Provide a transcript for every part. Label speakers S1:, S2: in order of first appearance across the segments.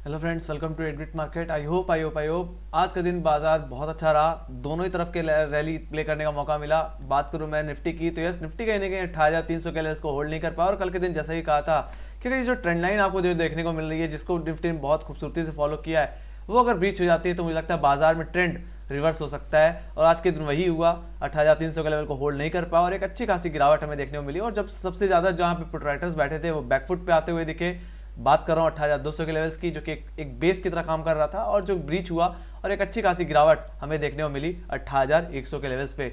S1: Hello friends, welcome to Adbit market. I hope आज का दिन बाजार बहुत अच्छा रहा। दोनों ही तरफ के रैली प्ले करने का मौका मिला। बात करूं मैं निफ्टी की, तो यस, निफ्टी कहीं ना कहीं 18,300 के लेवल्स को होल्ड नहीं कर पाया और कल के दिन जैसा ही कहा था, क्योंकि जो ट्रेंड लाइन आपको जो देखने को मिल रही है, जिसको निफ्टी ने बहुत खूबसूरती से फॉलो किया है, वो अगर ब्रीच हो जाती है तो मुझे लगता है बाजार में ट्रेंड रिवर्स हो सकता है। और आज के दिन वही हुआ, 18,300 के लेवल को होल्ड नहीं कर पाया और एक अच्छी खासी गिरावट हमें देखने को मिली। और जब सबसे ज़्यादा जहाँ पे प्रोट्रैक्टर्स बैठे थे वो बैकफुट पे आते हुए दिखे। बात कर रहा हूँ 18,200 के लेवल्स की, जो कि एक बेस की तरह काम कर रहा था और जो ब्रीच हुआ और एक अच्छी खासी गिरावट हमें देखने को मिली 18,100 के लेवल्स पे।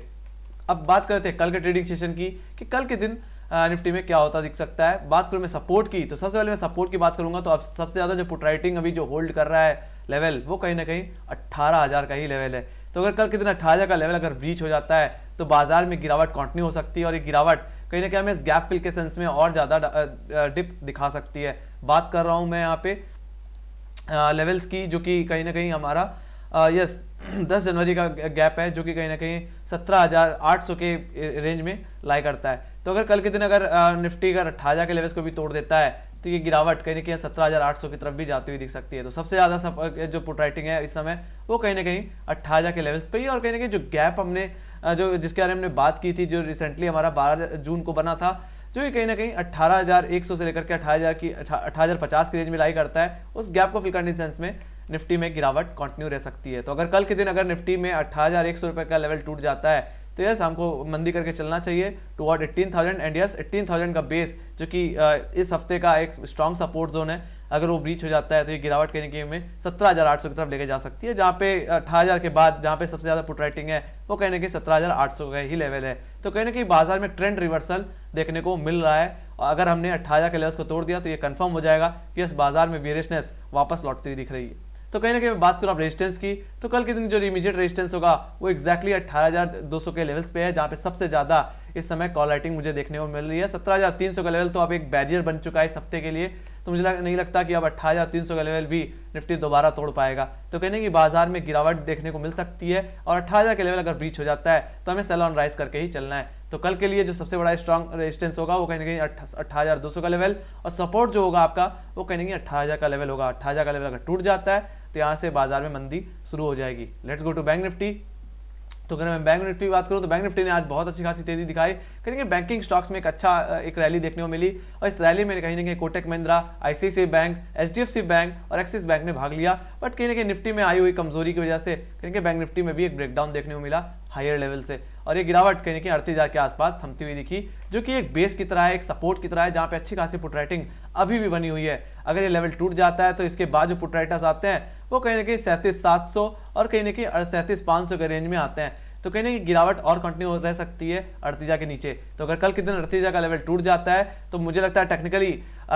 S1: अब बात करते हैं कल के ट्रेडिंग सेशन की, कि कल के दिन निफ्टी में क्या होता दिख सकता है। बात करूं मैं सपोर्ट की, तो सबसे पहले मैं सपोर्ट की बात करूंगा। तो अब सबसे ज़्यादा जो पुट राइटिंग अभी जो होल्ड कर रहा है लेवल, वो कहीं ना कहीं 18,000 का ही लेवल है। तो अगर कल के दिन 18,000 का लेवल अगर ब्रीच हो जाता है तो बाजार में गिरावट कंटिन्यू हो सकती है और ये गिरावट कहीं ना कहीं हमें इस गैप फिल के सेंस में और ज़्यादा डिप दिखा सकती है। बात कर रहा हूँ मैं यहाँ पे लेवल्स की, जो कि कहीं ना कहीं हमारा यस 10 जनवरी का गैप है, जो कि कहीं ना कहीं 17,800 के रेंज में लाई करता है। तो अगर कल के दिन अगर निफ्टी अगर 18,000 के लेवल्स को भी तोड़ देता है तो ये गिरावट कहीं ना कहीं 17,800 की तरफ भी जाती हुई दिख सकती है। तो सबसे ज़्यादा जो पुट राइटिंग है इस समय वो कहीं ना कहीं 18,000 के लेवल्स पे ही। और कहीं ना कहीं जो गैप हमने जो जिसके बारे में हमने बात की थी, जो रिसेंटली हमारा 12 जून को बना था, जो कि कहीं ना कहीं 18,100 से लेकर के 18,050 की रेंज में लाई करता है, उस गैप को फिल करने सेंस में निफ्टी में गिरावट कंटिन्यू रह सकती है। तो अगर कल के दिन अगर निफ्टी में 18,100 रुपये का लेवल टूट जाता है तो यस, हमको मंदी करके चलना चाहिए टुवर्ड 18,000 एंड यस 18,000 का बेस, जो कि इस हफ्ते का एक स्ट्रॉन्ग सपोर्ट जोन है, अगर वो ब्रीच हो जाता है तो ये गिरावट कहीं ना कहीं में 17,800 की तरफ लेके जा सकती है, जहाँ पे 18,000 के बाद जहाँ पे सबसे ज़्यादा पुट राइटिंग है वो कहीं ना कहीं 17,800 का ही लेवल है। तो कहीं ना कहीं बाजार में ट्रेंड रिवर्सल देखने को मिल रहा है और अगर हमने 18,000 के लेवल्स को तोड़ दिया तो ये कंफर्म हो जाएगा कि इस बाजार में बेरिशनेस वापस लौटती हुई दिख रही है। तो कहीं ना कहीं बात करूँ आप रेजिस्टेंस की, तो कल के दिन जो इमीडिएट रेजिस्टेंस होगा वो एक्जैक्टली 18,200 के लेवल्स पे है, जहाँ पे सबसे ज़्यादा इस समय कॉल राइटिंग मुझे देखने को मिल रही है। 17,300 का लेवल तो अब एक बैरियर बन चुका है इस हफ्ते के लिए, तो मुझे नहीं लगता कि अब 18,300 का लेवल भी निफ्टी दोबारा तोड़ पाएगा। तो कहने की बाजार में गिरावट देखने को मिल सकती है और 18,000 के लेवल अगर ब्रीच हो जाता है तो हमें सेल ऑन राइज करके ही चलना है। तो कल के लिए जो सबसे बड़ा स्ट्रॉन्ग रेजिस्टेंस होगा वो कहीं ना कहीं 18,200 का लेवल, और सपोर्ट जो होगा आपका वो कहीं ना कहीं 18,000 का लेवल होगा। 18,000 का लेवल अगर टूट जाता है तो यहाँ से बाजार में मंदी शुरू हो जाएगी। Let's go to bank Nifty. तो अगर मैं बैंक निफ्टी की बात करूं तो बैंक निफ्टी ने आज बहुत अच्छी खासी तेजी दिखाई। कहीं ना बैंकिंग स्टॉक्स में एक अच्छा एक रैली देखने को मिली और इस रैली में कहीं ना कहीं Kotak Mahindra, ICICI bank, HDFC bank और एक्सिस बैंक ने भाग लिया। बट कहीं ना कहीं निफ्टी में आई हुई कमजोरी की वजह से कहीं ना बैंक निफ्टी में भी एक ब्रेकडाउन देखने को मिला हायर लेवल से, और ये गिरावट कहीं ना कहीं 38,000 के आसपास थमती हुई दिखी, जो कि एक बेस की तरह है, एक सपोर्ट की तरह है, जहाँ पे अच्छी खासी पुट राइटिंग अभी भी बनी हुई है। अगर ये लेवल टूट जाता है तो इसके बाद जो पुट राइटर्स आते हैं वो कहीं ना कहीं 37,700 और कहीं ना कहीं 37,500 के रेंज में आते हैं। तो कहीं ना कहीं गिरावट और कंटिन्यू रह सकती है 38,000 के नीचे। तो अगर कल के दिन 38,000 का लेवल टूट जाता है तो मुझे लगता है टेक्निकली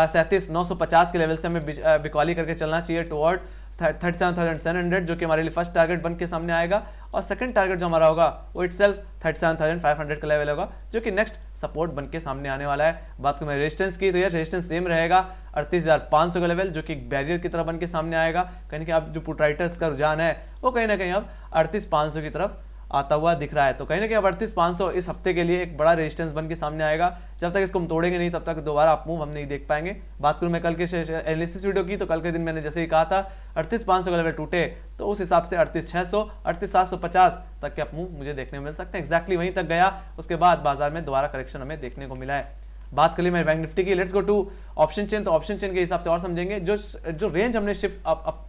S1: 37,950 के लेवल से हमें बिकवाली करके चलना चाहिए टुवर्ड 37,700, जो कि हमारे लिए फर्स्ट टारगेट बन के सामने आएगा। और सेकंड टारगेट जो हमारा होगा वो इटसेल्फ 37,500 का लेवल होगा, जो कि नेक्स्ट सपोर्ट बन के सामने आने वाला है। बात करूँ मैं रेजिस्टेंस की, तो यह रेजिस्टेंस सेम रहेगा 38,500 का लेवल, जो कि बैरियर की तरफ बन के सामने आएगा। कहीं ना कहीं अब जो पुट राइटर्स का रुझान है वो कहीं ना कहीं अब 38,500 की तरफ आता हुआ दिख रहा है। तो कहीं ना कहीं 38,500 इस हफ्ते के लिए एक बड़ा रेजिस्टेंस बन के सामने आएगा। जब तक इसको हम तोड़ेंगे नहीं तब तक दोबारा अप मूव हम नहीं देख पाएंगे। बात करूं मैं कल के एनालिसिस वीडियो की, तो कल के दिन मैंने जैसे ही कहा था 38,500 का लेवल टूटे तो उस हिसाब से 38,600 38,750 तक के अप मूव मुझे देखने को मिल सकते हैं। एक्जैक्टली वहीं तक गया, उसके बाद बाजार में दोबारा करेक्शन हमें देखने को मिला है। बात करिए मैं बैंक निफ्टी की, let's go to option chain. तो ऑप्शन चेन के हिसाब से और समझेंगे, जो रेंज हमने शिफ्ट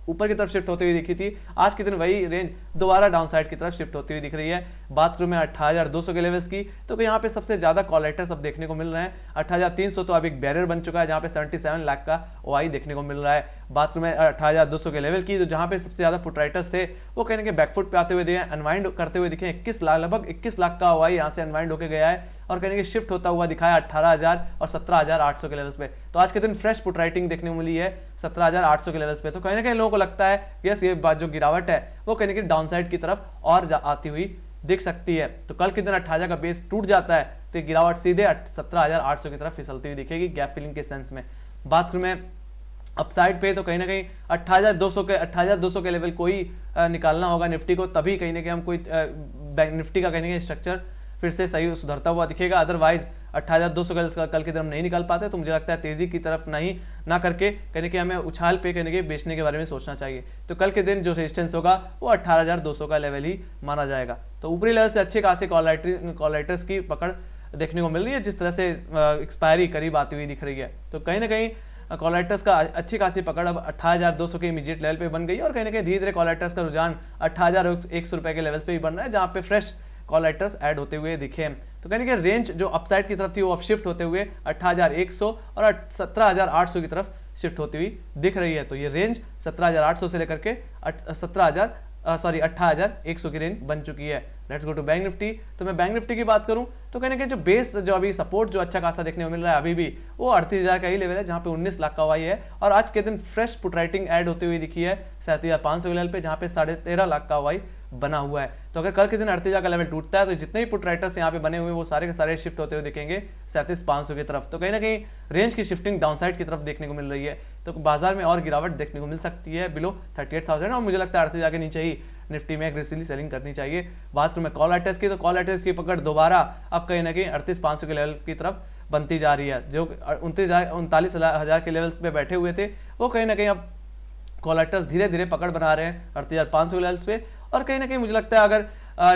S1: ऊपर की तरफ शिफ्ट होती हुई दिखी थी, आज के दिन वही रेंज दोबारा डाउन साइड की तरफ शिफ्ट होती हुई दिख रही है। बात करूं मैं 18,200 के लेवल्स की, तो यहाँ पे सबसे ज्यादा कॉल राइटर्स अब देखने को मिल रहे हैं। 18,300 तो अब एक बैरियर बन चुका है, जहां पे 77 लाख का ओआई देखने को मिल रहा है। बात करूं मैं 18,200 के लेवल की, तो जहां पे सबसे ज्यादा पुट राइटर्स थे वो कहीं ना कहीं बैकफुट पे आते हुए दिखे, अनवाइंड करते हुए दिखे। 21 लाख, लगभग 21 लाख का ओआई यहाँ से अनवाइंड होकर गया है और कहीं ना कहीं शिफ्ट होता हुआ दिखाया 18,000 और 17,800 के लेवल्स पे। तो आज के दिन फ्रेश पुट राइटिंग देखने को मिली है 17,800 के लेवल्स पे। तो कहीं ना कहीं लोगों को लगता है यस, ये बात जो गिरावट है वो कहीं ना कहीं डाउन साइड की तरफ और आती हुई दिख सकती है। तो कल के दिन 18,000 का बेस टूट जाता है तो ये गिरावट सीधे 17,800 की तरफ फिसलती हुई दिखेगी गैप फिलिंग के सेंस में। बात करूं मैं अपसाइड पे, तो कहीं ना कहीं 18,200 के लेवल कोई निकालना होगा निफ्टी को, तभी कहीं ना कहीं हम कोई निफ्टी का कहीं ना कहीं स्ट्रक्चर फिर से सही सुधरता हुआ दिखेगा। अदरवाइज 18,200 कैंडल्स का कल के दिन हम नहीं निकाल पाते, तो मुझे लगता है तेजी की तरफ नहीं ना करके कहने कि हमें उछाल पे कहने के बेचने के बारे में सोचना चाहिए। तो कल के दिन जो रेजिस्टेंस होगा वो 18,200 का लेवल ही माना जाएगा। तो ऊपरी लेवल से अच्छे खासे कॉलराइटर्स की पकड़ देखने को मिल रही है, जिस तरह से एक्सपायरी करीब आती हुई दिख रही है। तो कहीं ना कहीं कॉलराइटर्स का अच्छी खासी पकड़ अब 18,200 के इमीडिएट लेवल पे बन गई है, और कहीं ना कहीं धीरे धीरे कॉलराइटर्स का रुझान 18,100 रुपए के लेवल्स पे ही बन रहा है, जहां पे फ्रेश कॉलराइटर्स ऐड होते हुए दिखे। तो कहने के रेंज जो अपसाइड की तरफ थी वो अब शिफ्ट होते हुए 18,100 और 17,800 की तरफ शिफ्ट होती हुई दिख रही है। तो ये रेंज 17,800 से लेकर के 18,100 की रेंज बन चुकी है। Let's go to bank Nifty. तो मैं बैंक निफ्टी की बात करूं तो कहने के जो बेस जो अभी सपोर्ट जो अच्छा खासा देखने को मिल रहा है अभी भी वो 38,000 का ही लेवल है, जहां पे 19 लाख का वाई है, और आज के दिन फ्रेश पुट राइटिंग ऐड होती हुई दिखी है 37,500 के लेवल पे, जहां पे 13.5 लाख का वाई बना हुआ है। तो अगर कल के दिन 38,000 का लेवल टूटता है तो जितने भी पुट राइटर्स यहाँ पे बने हुए वो सारे के सारे शिफ्ट होते हुए दिखेंगे 37,500 की तरफ। तो कहीं ना कहीं रेंज की शिफ्टिंग डाउनसाइड की तरफ देखने को मिल रही है, तो बाजार में और गिरावट देखने को मिल सकती है बिलो 38,000, और मुझे लगता है 38,000 के नीचे ही निफ्टी में एग्रेसिवली सेलिंग करनी चाहिए। बात करूं मैं कॉल राइटर्स की, तो कॉल राइटर्स की पकड़ दोबारा अब कहीं ना कहीं 38,500 के लेवल की तरफ बनती जा रही है। जो 39,000 के लेवल्स पे बैठे हुए थे वो कहीं ना कहीं अब कॉल राइटर्स धीरे धीरे पकड़ बना रहे हैं 38,500 के लेवल्स पे, और कहीं ना कहीं मुझे लगता है अगर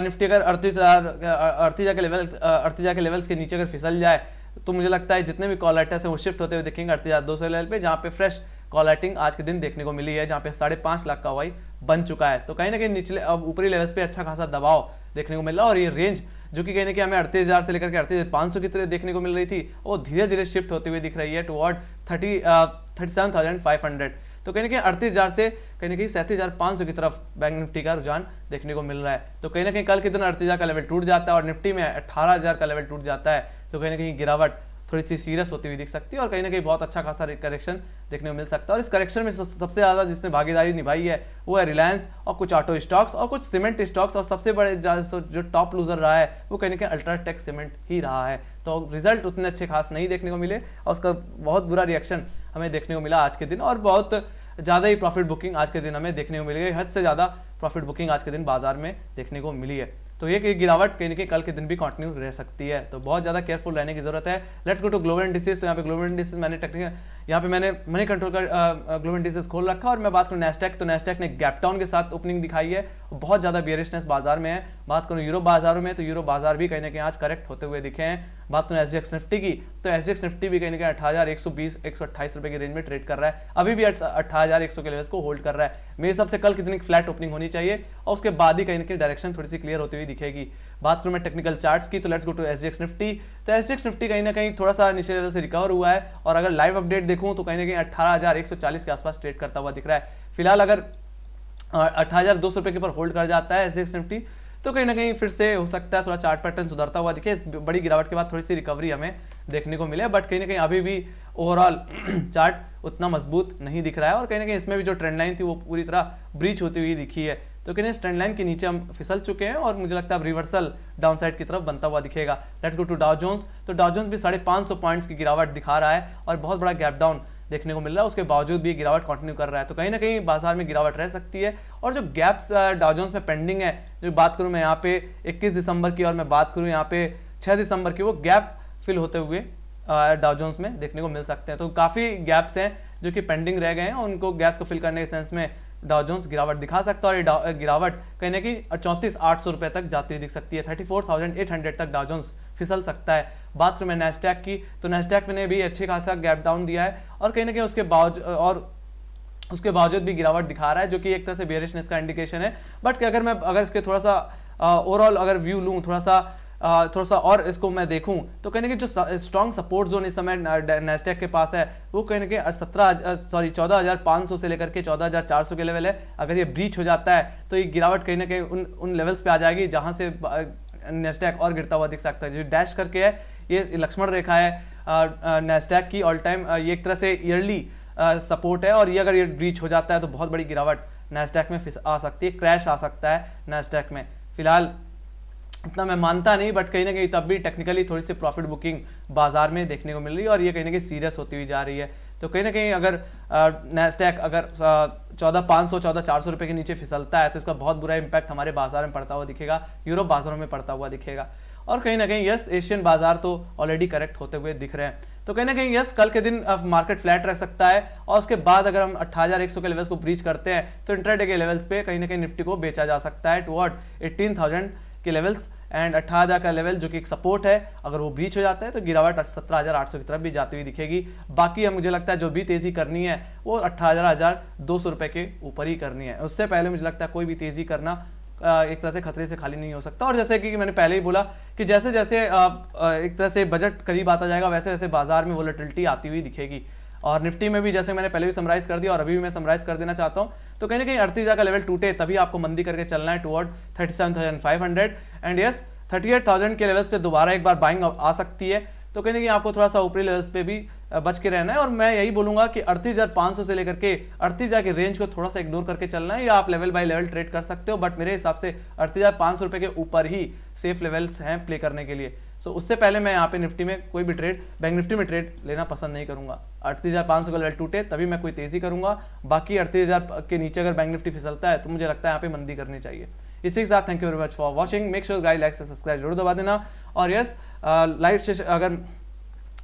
S1: निफ्टी अगर 38,000 के लेवल्स के नीचे अगर फिसल जाए तो मुझे लगता है जितने भी कॉल राइटर्स हैं वो शिफ्ट होते हुए दिखेंगे 38,200 लेवल पे, जहाँ पे फ्रेश कॉल राइटिंग आज के दिन देखने को मिली है, जहाँ पे 5.5 लाख का वाई बन चुका है। तो कहीं ना कहीं निचले अब ऊपरी लेवल्स पे अच्छा खासा दबाव देखने को मिल रहा है, और ये रेंज जो कि कहने कि हमें 38,000 से लेकर के 38,500 की तरह देखने को मिल रही थी वो धीरे धीरे शिफ्ट होती हुई दिख रही है टुवर्ड 37,500। तो कहीं ना कहीं 38,000 से कहीं ना कहीं 37,500 की तरफ बैंक निफ्टी का रुझान देखने को मिल रहा है। तो कहीं ना कहीं कल के दिन 38,000 का लेवल टूट जाता है और निफ्टी में 18,000 का लेवल टूट जाता है, तो कहीं ना कहीं गिरावट थोड़ी सी सीरियस होती हुई दिख सकती है, और कहीं ना कहीं बहुत अच्छा खासा करेक्शन देखने को मिल सकता है। और इस करेक्शन में सबसे ज़्यादा जिसने भागीदारी निभाई है वो है रिलायंस और कुछ ऑटो स्टॉक्स और कुछ सीमेंट स्टॉक्स, और सबसे बड़े जो टॉप लूजर रहा है वो कहीं ना कहीं अल्ट्राटेक सीमेंट ही रहा है। तो रिजल्ट उतने अच्छे खास नहीं देखने को मिले और उसका बहुत बुरा रिएक्शन हमें देखने को मिला आज के दिन, और बहुत ज़्यादा ही प्रॉफिट बुकिंग आज के दिन हमें देखने को मिली है, हद से ज़्यादा प्रॉफिट बुकिंग आज के दिन बाजार में देखने को मिली है। तो ये गिरावट कहीं ना कहीं कल के दिन भी कंटिन्यू रह सकती है, तो बहुत ज़्यादा केयरफुल रहने की जरूरत है। Let's go to global indices. तो यहाँ पे ग्लोबल इंडिसेस मैंने टेक्निकल यहाँ पे मैंने मनी कंट्रोल का ग्लोबल इंडिसेस खोल रखा, और मैं बात करूँ नेस्डैक, तो नेस्डैक ने गैप डाउन के साथ ओपनिंग दिखाई है, बहुत ज़्यादा बियरिशनेस बाजार में है। बात करूँ यूरोप बाजारों में, तो यूरोप बाजार भी कहीं ना कहीं आज करेक्ट होते हुए दिखे हैं। बात करूँ एसजीएक्स निफ्टी की, तो एसजीएक्स निफ्टी भी कहीं ना कहीं 18,120-128 रुपये की रेंज में ट्रेड कर रहा है, अभी भी 18,100 के लेवल्स को होल्ड कर रहा है। मेरे हिसाब से कल कितनी फ्लैट ओपनिंग होनी चाहिए और उसके बाद ही कहीं ना कहीं डायरेक्शन थोड़ी सी क्लियर होती हुई दिखेगी। बात करूँ मैं टेक्निकल चार्ट्स की, तो let's go to SGX Nifty. तो एसजीएक्स निफ्टी कहीं ना कहीं थोड़ा सा नीचे लेवल से रिकवर हुआ है, और अगर लाइव अपडेट देखूँ तो कहीं ना कहीं 18,140 के आसपास ट्रेड करता हुआ दिख रहा है। फिलहाल अगर 18,200 रुपये के ऊपर होल्ड कर जाता है एसजीएक्स निफ्टी, तो कहीं ना कहीं फिर से हो सकता है थोड़ा चार्ट पैटर्न सुधरता हुआ दिखे, बड़ी गिरावट के बाद थोड़ी सी रिकवरी हमें देखने को मिले, बट कहीं ना कहीं अभी भी ओवरऑल चार्ट उतना मजबूत नहीं दिख रहा है, और कहीं ना कहीं इसमें भी जो ट्रेंड लाइन थी वो पूरी तरह ब्रीच होती हुई दिखी है। तो कहीं इस ट्रेंड लाइन के नीचे हम फिसल चुके हैं, और मुझे लगता है अब रिवर्सल डाउन साइड की तरफ बनता हुआ दिखेगा। Let's go to Dow Jones. तो डाउ जोन्स भी 550 पॉइंट्स की गिरावट दिखा रहा है, और बहुत बड़ा गैप डाउन देखने को मिल रहा है, उसके बावजूद भी गिरावट कंटिन्यू कर रहा है। तो कहीं ना कहीं बाजार में गिरावट रह सकती है, और जो गैप्स डाउ जोन्स में पेंडिंग है, जो बात करूं मैं यहाँ पे 21 दिसंबर की और मैं बात करूं यहाँ पे 6 दिसंबर की, वो गैप फिल होते हुए डाउ जोन्स में देखने को मिल सकते हैं। तो काफ़ी गैप्स हैं जो कि पेंडिंग रह गए हैं, उनको गैप्स को फिल करने के सेंस में डाउ जोन्स गिरावट दिखा सकता है, और गिरावट कहीं ना कहीं 34,800 रुपये तक जाती हुई दिख सकती है, 34,800 तक डाउ जोन्स फिसल सकता है। बात करूँ मैं नेस्डैक की, तो नेस्डैक ने भी अच्छे खासा गैप डाउन दिया है, और कहीं ना कहीं उसके बावजूद भी गिरावट दिखा रहा है, जो कि एक तरह से बेयरिशनेस का इंडिकेशन है। बट अगर इसके थोड़ा सा ओवरऑल अगर व्यू लूँ, थोड़ा सा और इसको मैं देखूं, तो कहने की जो स्ट्रॉन्ग सपोर्ट जोन इस समय नेस्डैक के पास है वो कहने के 14,500 से लेकर के 14,400 के लेवल है। अगर ये ब्रीच हो जाता है तो ये गिरावट कहीं ना कहीं उन लेवल्स पे आ जाएगी जहां से नेस्डैक और गिरता हुआ दिख सकता है। जो डैश करके है ये लक्ष्मण रेखा है नेस्डैक की ऑल टाइम, ये एक तरह से ईयरली सपोर्ट है, और ये अगर ये ब्रीच हो जाता है तो बहुत बड़ी गिरावट नेस्डैक में आ सकती है, क्रैश आ सकता है नेस्डैक में। फिलहाल इतना मैं मानता नहीं, बट कहीं ना कहीं तब भी टेक्निकली थोड़ी सी प्रॉफिट बुकिंग बाजार में देखने को मिल रही है, और ये कहीं ना कहीं सीरियस होती हुई जा रही है। तो कहीं ना कहीं अगर नेस्डैक अगर 14,500 14,400 रुपये के नीचे फिसलता है तो इसका बहुत बुरा इंपैक्ट हमारे बाजार में पड़ता हुआ दिखेगा, यूरोप बाजारों में पड़ता हुआ दिखेगा। और कहीं ना कहीं यस एशियन बाजार तो ऑलरेडी करेक्ट होते हुए दिख रहे हैं। तो कहीं ना कहीं यस कल के दिन मार्केट फ्लैट रह सकता है और उसके बाद अगर हम 88,100 के लेवल्स को ब्रीच करते हैं तो इंट्राडे के लेवल्स पे कहीं ना कहीं निफ्टी को बेचा जा सकता है टुवर्ड 18,000 के लेवल्स एंड 18,000 का लेवल जो कि एक सपोर्ट है, अगर वो ब्रीच हो जाता है तो गिरावट 17,800 की तरफ भी जाती हुई दिखेगी। बाकी अब मुझे लगता है जो भी तेजी करनी है वो 18,200 रुपए के ऊपर ही करनी है। उससे पहले मुझे लगता है कोई भी तेजी करना एक तरह से खतरे से खाली नहीं हो सकता। और जैसे कि मैंने पहले ही बोला कि जैसे जैसे एक तरह से बजट करीब आता जाएगा वैसे वैसे बाजार में वोलेटिलिटी आती हुई दिखेगी। और निफ्टी में भी जैसे मैंने पहले भी समराइज कर दिया और अभी भी मैं समराइज कर देना चाहता हूं, तो कहीं ना कहीं 38,000 का लेवल टूटे तभी आपको मंदी करके चलना है टुवर्ड 37,500 एंड यस 38,000 के लेवल्स पे दोबारा एक बार बाइंग आ सकती है। तो कहीं ना कहीं आपको थोड़ा सा ऊपरी लेवल्स पे भी बच के रहना है और मैं यही बोलूंगा कि 38,500 से लेकर के 38,000 के रेंज को थोड़ा सा इग्नोर करके चलना है, या आप लेवल बाय लेवल ट्रेड कर सकते हो, बट मेरे हिसाब से 38,500 रुपए के ऊपर ही सेफ लेवल्स हैं प्ले करने के लिए। सो उससे पहले मैं यहाँ पे निफ्टी में कोई भी ट्रेड, बैंक निफ्टी में ट्रेड लेना पसंद नहीं करूंगा। 38,500 का लेवल टूटे तभी मैं कोई तेजी करूंगा, बाकी 38,000 के नीचे अगर बैंक निफ्टी फिसलता है तो मुझे लगता है यहाँ पे मंदी करनी चाहिए। इसी के साथ thank you very much for watching, make sure guys like से सब्सक्राइब जरूर दबा देना। और यस लाइव सेशन अगर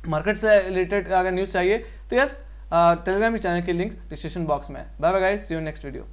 S1: मार्केट से रिलेटेड अगर न्यूज़ चाहिए तो यस टेलीग्राम चैनल की लिंक डिस्क्रिप्शन बॉक्स में है। Bye bye guys, see you next video.